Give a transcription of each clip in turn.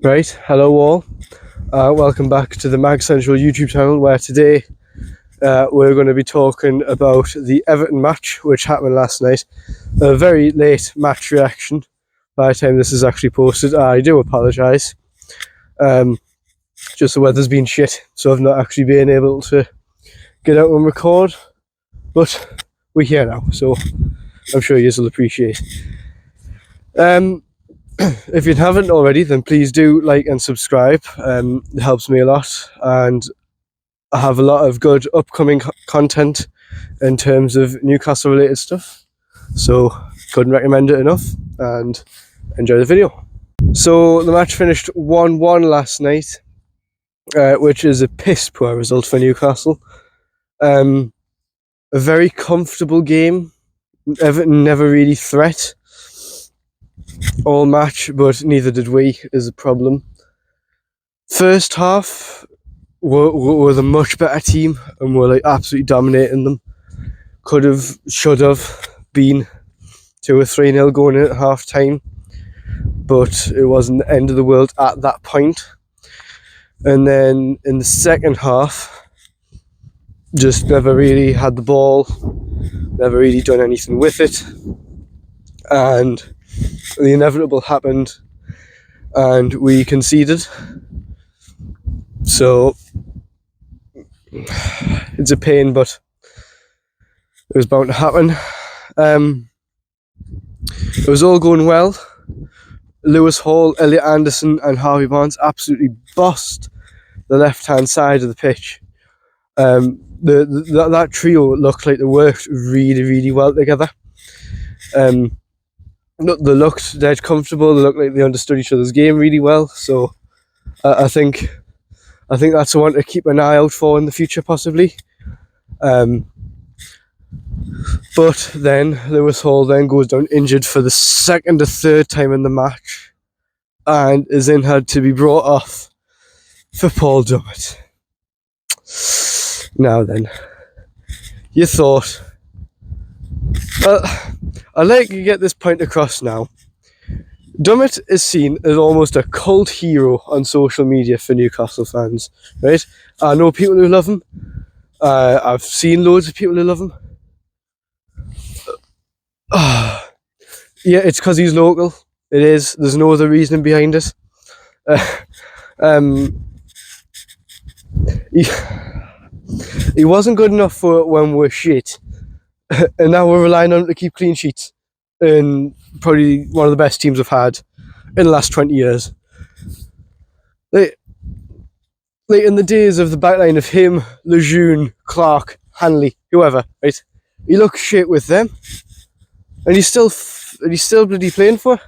Right, hello all. Welcome back to the Mag Central YouTube channel, where today we're going to be talking about the Everton match, which happened last night. A very late match reaction by the time this is actually posted. I do apologise. Just the weather's been shit, so I've not actually been able to get out and record. But we're here now, so I'm sure you will appreciate. If you haven't already, then please do like and subscribe. It helps me a lot, and I have a lot of good upcoming content in terms of Newcastle related stuff, so couldn't recommend it enough, and enjoy the video. So the match finished 1-1 last night, which is a piss poor result for Newcastle. A very comfortable game. Everton never really threat all match, but neither did we, is a problem. First half were the much better team and were like absolutely dominating them. Should have been 2 or 3-0 going in at half time, but it wasn't the end of the world at that point. And then in the second half, just never really had the ball, never really done anything with it, and the inevitable happened and we conceded. So it's a pain, but it was bound to happen. It was all going well. Lewis Hall, Elliot Anderson and Harvey Barnes absolutely bossed the left-hand side of the pitch. That trio looked like they worked really, really well together. They looked dead comfortable. They looked like they understood each other's game really well. So I think that's the one to keep an eye out for in the future, possibly. But then Lewis Hall then goes down injured for the second or third time in the match, and is then had to be brought off for Paul Dummett. Now then, you thought, well, I'd like to get this point across now. Dummett is seen as almost a cult hero on social media for Newcastle fans, right? I know people who love him. I've seen loads of people who love him. Yeah, it's because he's local. It is. There's no other reason behind it. He wasn't good enough for when we're shit. And now we're relying on him to keep clean sheets. And probably one of the best teams we've had in the last 20 years. Like in the days of the backline of him, Lejeune, Clark, Hanley, whoever, right? He looked shit with them. And he's still bloody playing for.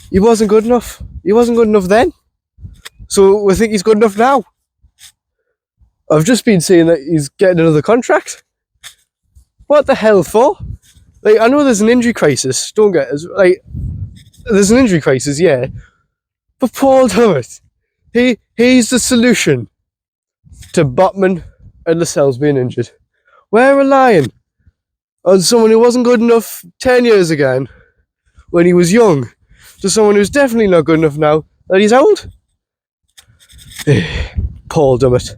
He wasn't good enough. He wasn't good enough then. So we think he's good enough now. I've just been saying that he's getting another contract. What the hell for? Like, I know there's an injury crisis. Don't get us. Like, there's an injury crisis, yeah. But Paul Dummett, he's the solution to Botman and Lascelles being injured. We're relying on someone who wasn't good enough 10 years ago when he was young, to someone who's definitely not good enough now that he's old. Paul Dummett.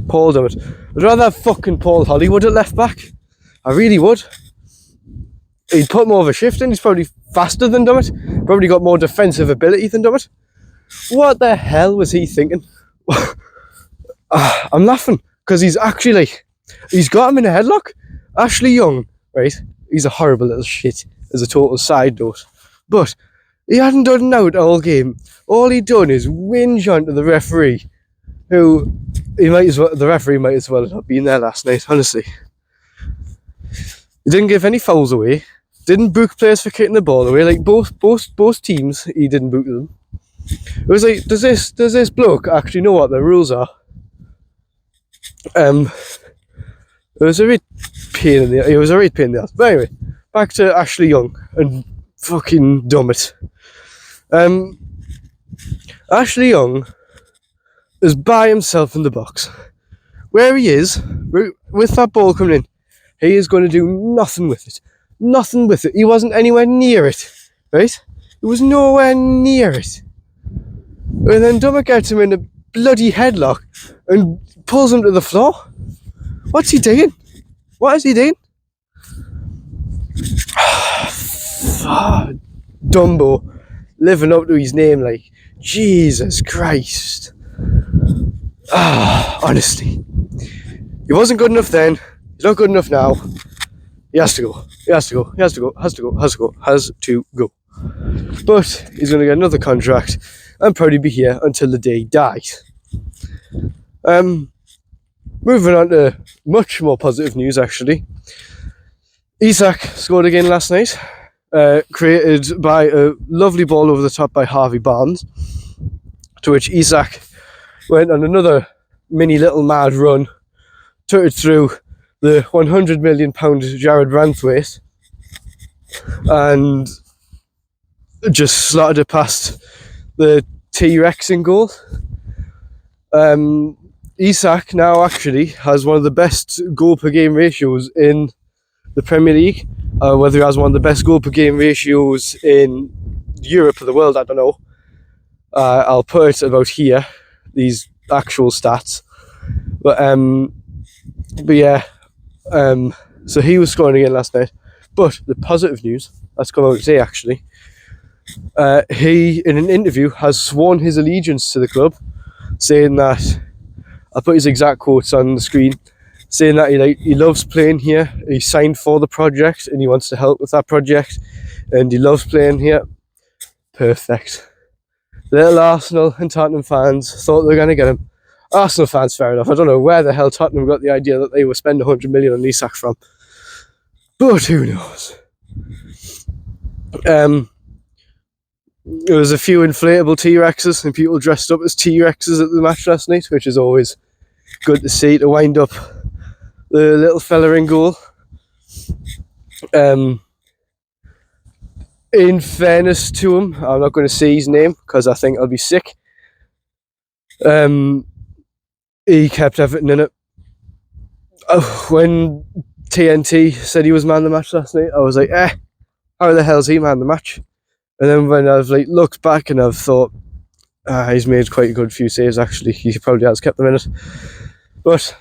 Paul Dummett. I'd rather have fucking Paul Hollywood at left back. I really would. He'd put more of a shift in. He's probably faster than Dummett. Probably got more defensive ability than Dummett. What the hell was he thinking? I'm laughing because he's actually like, he's got him in a headlock. Ashley Young, right? He's a horrible little shit as a total side note. But he hadn't done out all game. All he'd done is whinge onto the referee, who the referee might as well have not been there last night, honestly. He didn't give any fouls away. Didn't book players for kicking the ball away. Like both teams, he didn't book them. It was like, does this bloke actually know what the rules are? It was a real pain in the ass. But anyway, back to Ashley Young and fucking Dummett. Ashley Young is by himself in the box. Where he is, with that ball coming in, he is going to do nothing with it. Nothing with it. He wasn't anywhere near it, right? It was nowhere near it. And then Dummer gets him in a bloody headlock and pulls him to the floor. What's he doing? What is he doing? Dumbo, living up to his name, like, Jesus Christ. Honestly. He wasn't good enough then. He's not good enough now. He has to go. He has to go. He has to go. Has to go. Has to go. Has to go. But he's going to get another contract and probably be here until the day he dies. Moving on to much more positive news, actually. Isak scored again last night, created by a lovely ball over the top by Harvey Barnes, to which Isak went on another mini little mad run, took it through the £100 million Jared Branthwaite, and just slotted it past the T-Rex in goal. Isak now actually has one of the best goal per game ratios in the Premier League. Whether he has one of the best goal per game ratios in Europe or the world, I don't know. I'll put it about here, these actual stats. But yeah, so he was scoring again last night. But the positive news that's come out today, actually, he in an interview has sworn his allegiance to the club, saying that, I'll put his exact quotes on the screen, saying that he loves playing here, he signed for the project and he wants to help with that project, and he loves playing here. Perfect. Little Arsenal and Tottenham fans thought they were going to get him. Arsenal fans, fair enough. I don't know where the hell Tottenham got the idea that they would spend 100 million on Isak from, but who knows. There was a few inflatable T-Rexes and people dressed up as T-Rexes at the match last night, which is always good to see, to wind up the little fella in goal. In fairness to him, I'm not going to say his name because I think I'll be sick. He kept Everton in it. When TNT said he was man of the match last night, I was like, how the hell is he man of the match? And then when I've looked back and I've thought, he's made quite a good few saves actually. He probably has kept them in it. But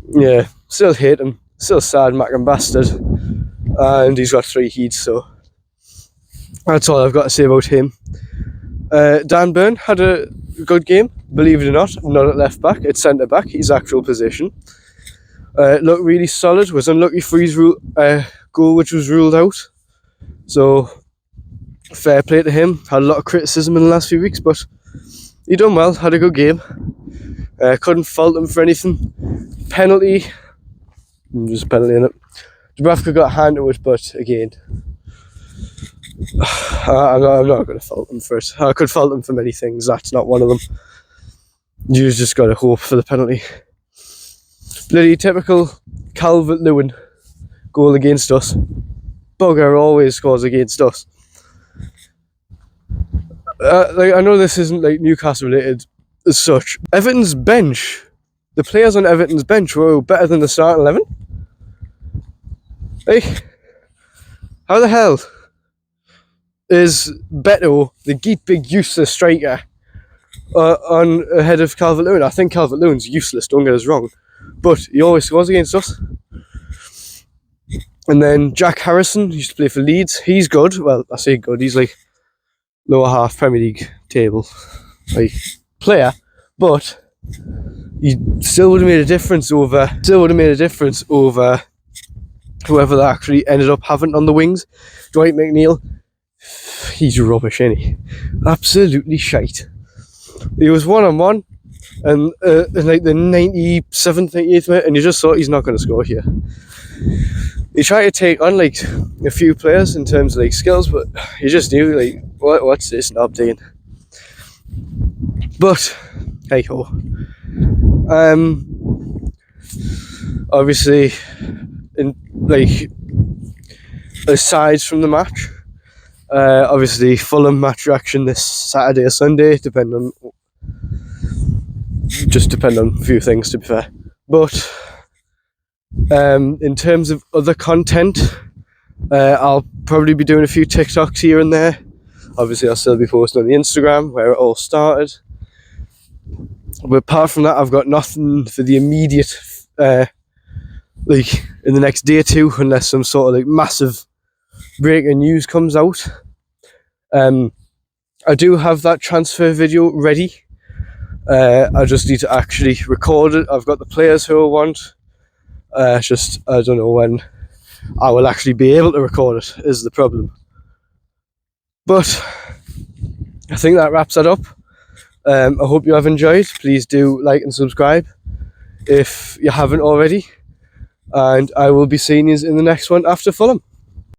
yeah, still hate him. Still sad macking bastard. And he's got 3 heats, so that's all I've got to say about him. Dan Burn had a good game, believe it or not at left back, at centre back, his actual position. Looked really solid, was unlucky for his goal which was ruled out. So, fair play to him. Had a lot of criticism in the last few weeks, but he done well, had a good game. Couldn't fault him for anything. Penalty, just a penalty in it. Dubravka got a hand to it, but again, I'm not going to fault him for it. I could fault him for many things, that's not one of them. You just got to hope for the penalty. Bloody typical Calvert-Lewin goal against us. Bugger always scores against us. I know this isn't Newcastle related as such. Everton's bench, the players on Everton's bench were better than the starting 11. How the hell is Beto, the big useless striker, on ahead of Calvert-Lewin? I think Calvert-Lewin's useless, don't get us wrong, but he always scores against us. And then Jack Harrison, used to play for Leeds. He's good. Well, I say good. He's lower half Premier League table player, but he still would have made a difference over. Whoever they actually ended up having on the wings. Dwight McNeil. He's rubbish, isn't he? Absolutely shite. He was 1-on-1 and in the 97th, 98th minute, and you just thought he's not going to score here. He tried to take on a few players in terms of skills, but you just knew what's this knob doing? But hey ho. Obviously, aside from the match, obviously Fulham match reaction this Saturday or Sunday, depending on a few things, to be fair. But in terms of other content, I'll probably be doing a few TikToks here and there. Obviously, I'll still be posting on the Instagram where it all started. But apart from that, I've got nothing for the immediate, like in the next day or two, unless some sort of like massive breaking news comes out. I do have that transfer video ready. I just need to actually record it. I've got the players who I want. Just I don't know when I will actually be able to record it is the problem. But I think that wraps that up. I hope you have enjoyed. Please do like and subscribe if you haven't already. And I will be seeing you in the next one after Fulham.